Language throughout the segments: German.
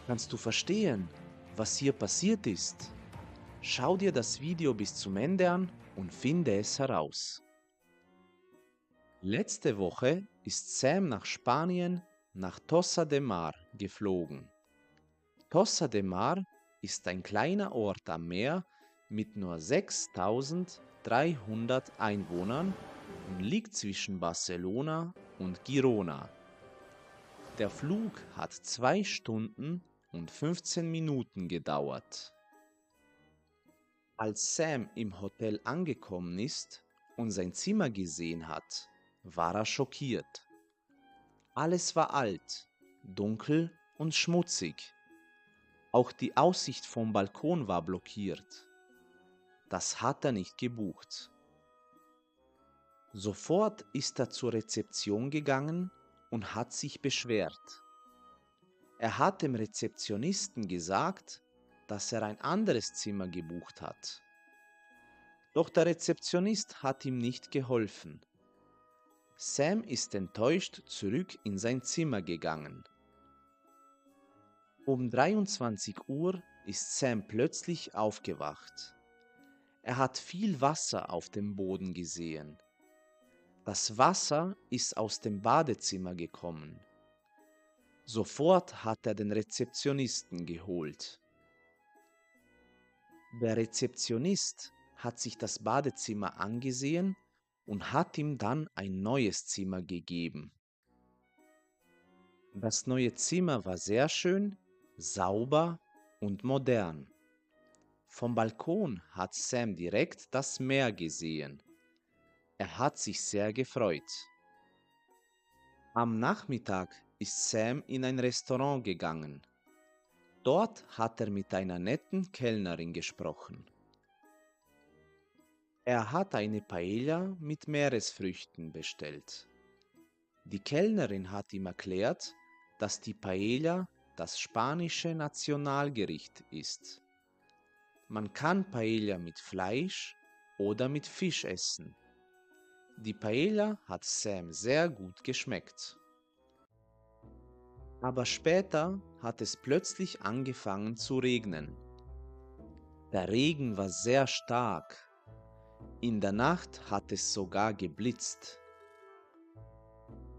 Kannst du verstehen, was hier passiert ist? Schau dir das Video bis zum Ende an und finde es heraus. Letzte Woche ist Sam nach Spanien, nach Tossa de Mar geflogen. Tossa de Mar ist ein kleiner Ort am Meer mit nur 6.300 Einwohnern und liegt zwischen Barcelona und Girona. Der Flug hat 2 Stunden und 15 Minuten gedauert. Als Sam im Hotel angekommen ist und sein Zimmer gesehen hat, war er schockiert. Alles war alt, dunkel und schmutzig. Auch die Aussicht vom Balkon war blockiert. Das hat er nicht gebucht. Sofort ist er zur Rezeption gegangen und hat sich beschwert. Er hat dem Rezeptionisten gesagt, dass er ein anderes Zimmer gebucht hat. Doch der Rezeptionist hat ihm nicht geholfen. Sam ist enttäuscht zurück in sein Zimmer gegangen. Um 23 Uhr ist Sam plötzlich aufgewacht. Er hat viel Wasser auf dem Boden gesehen. Das Wasser ist aus dem Badezimmer gekommen. Sofort hat er den Rezeptionisten geholt. Der Rezeptionist hat sich das Badezimmer angesehen und hat ihm dann ein neues Zimmer gegeben. Das neue Zimmer war sehr schön, sauber und modern. Vom Balkon hat Sam direkt das Meer gesehen. Er hat sich sehr gefreut. Am Nachmittag ist Sam in ein Restaurant gegangen. Dort hat er mit einer netten Kellnerin gesprochen. Er hat eine Paella mit Meeresfrüchten bestellt. Die Kellnerin hat ihm erklärt, dass die Paella das spanische Nationalgericht ist. Man kann Paella mit Fleisch oder mit Fisch essen. Die Paella hat Sam sehr gut geschmeckt. Aber später hat es plötzlich angefangen zu regnen. Der Regen war sehr stark. In der Nacht hat es sogar geblitzt.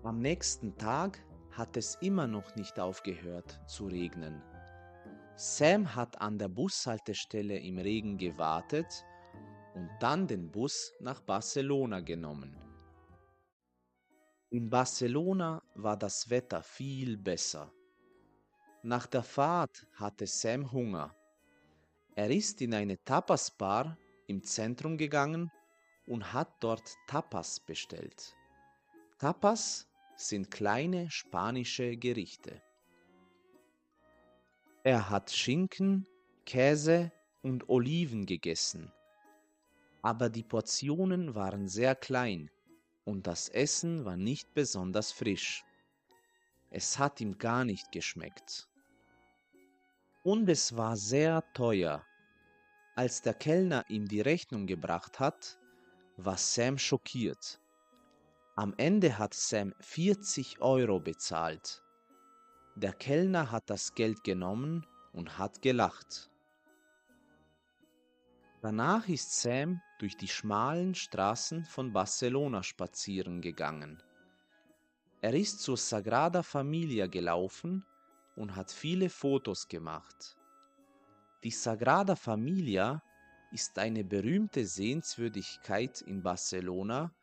Am nächsten Tag hat es immer noch nicht aufgehört zu regnen. Sam hat an der Bushaltestelle im Regen gewartet und dann den Bus nach Barcelona genommen. In Barcelona war das Wetter viel besser. Nach der Fahrt hatte Sam Hunger. Er ist in eine Tapas-Bar im Zentrum gegangen und hat dort Tapas bestellt. Tapas sind kleine spanische Gerichte. Er hat Schinken, Käse und Oliven gegessen. Aber die Portionen waren sehr klein und das Essen war nicht besonders frisch. Es hat ihm gar nicht geschmeckt. Und es war sehr teuer. Als der Kellner ihm die Rechnung gebracht hat, war Sam schockiert. Am Ende hat Sam 40 € bezahlt. Der Kellner hat das Geld genommen und hat gelacht. Danach ist Sam durch die schmalen Straßen von Barcelona spazieren gegangen. Er ist zur Sagrada Familia gelaufen und hat viele Fotos gemacht. Die Sagrada Familia ist eine berühmte Sehenswürdigkeit in Barcelona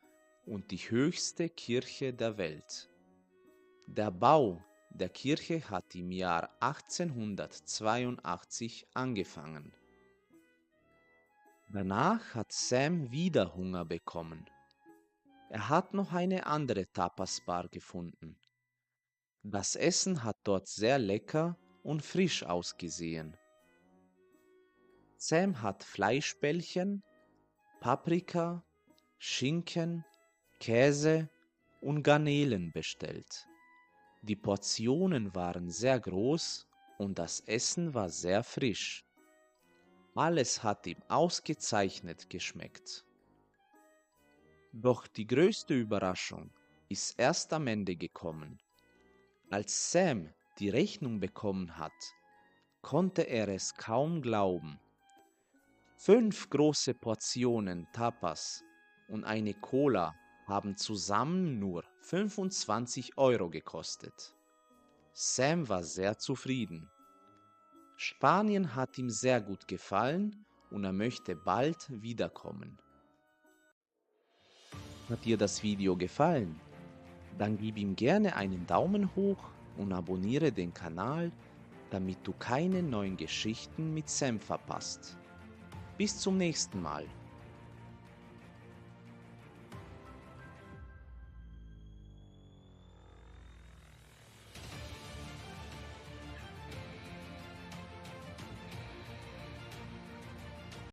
und die höchste Kirche der Welt. Der Bau der Kirche hat im Jahr 1882 angefangen. Danach hat Sam wieder Hunger bekommen. Er hat noch eine andere Tapas-Bar gefunden. Das Essen hat dort sehr lecker und frisch ausgesehen. Sam hat Fleischbällchen, Paprika, Schinken, Käse und Garnelen bestellt. Die Portionen waren sehr groß und das Essen war sehr frisch. Alles hat ihm ausgezeichnet geschmeckt. Doch die größte Überraschung ist erst am Ende gekommen. Als Sam die Rechnung bekommen hat, konnte er es kaum glauben. 5 große Portionen Tapas und eine Cola haben zusammen nur 25 € gekostet. Sam war sehr zufrieden. Spanien hat ihm sehr gut gefallen und er möchte bald wiederkommen. Hat dir das Video gefallen? Dann gib ihm gerne einen Daumen hoch und abonniere den Kanal, damit du keine neuen Geschichten mit Sam verpasst. Bis zum nächsten Mal.